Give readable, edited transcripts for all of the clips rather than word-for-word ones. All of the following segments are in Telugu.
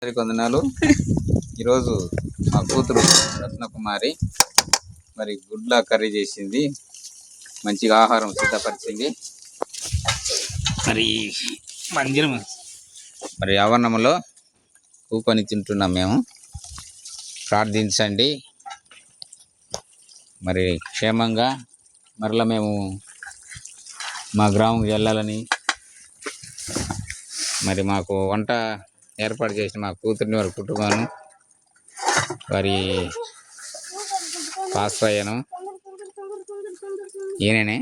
వందనాలు. ఈరోజు మా కూతురు రత్నకుమారి మరి గుడ్ల కర్రీ చేసింది, మంచిగా ఆహారం సిద్ధపరిచింది. మరి ఆవరణంలో కూకొని తింటున్నాం మేము. ప్రార్థించండి మరి క్షేమంగా మరలా మేము మా గ్రామంకి వెళ్ళాలని, మరి మాకు వంట ఏర్పాటు చేసిన మా కూతుర్ని వారి కుటుంబాన్ని, వారి పాస్వయ్యను ఈయననే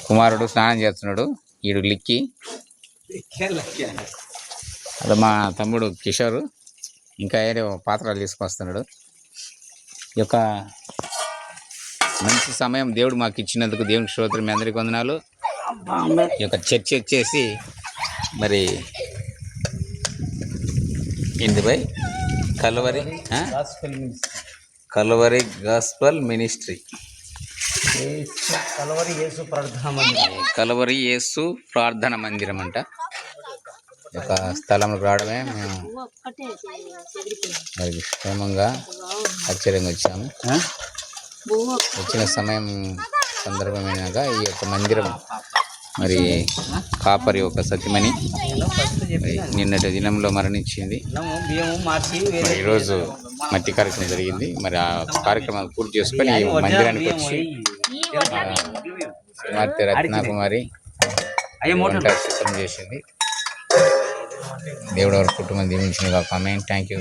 కుమారుడు స్నానం చేస్తున్నాడు. ఈడు లిక్కి, అది మా తమ్ముడు కిషోర్, ఇంకా ఏదో పాత్రలు తీసుకొస్తున్నాడు. ఈ యొక్క మంచి సమయం దేవుడు మాకు ఇచ్చినందుకు దేవునికి స్తోత్రం. మీ అందరికీ వందనాలు. ఈ యొక్క చర్చ్ వచ్చేసి మరి ఏంటి by Calvary gospel ministry, Calvary Yesu ప్రార్థన మందిరం అంట. ఈ యొక్క స్థలంలో రావడమే మేము మరి క్షేమంగా ఆశ్చర్యంగా వచ్చాము. వచ్చిన సమయం సందర్భమైనాక ఈ యొక్క మందిరం మరి కాపరి ఒక సతిమణి నిన్నటి దినంలో మరణించింది. ఈరోజు మట్టి కార్యక్రమం జరిగింది. మరి ఆ కార్యక్రమాలు పూర్తి చేసుకొని ఈ మందిరానికి వచ్చి కుమార్తె రత్నకుమారి వంట సిద్ధం చేసింది. దేవుడు వారి కుటుంబం దీవించిన కామెంట్. Thank you.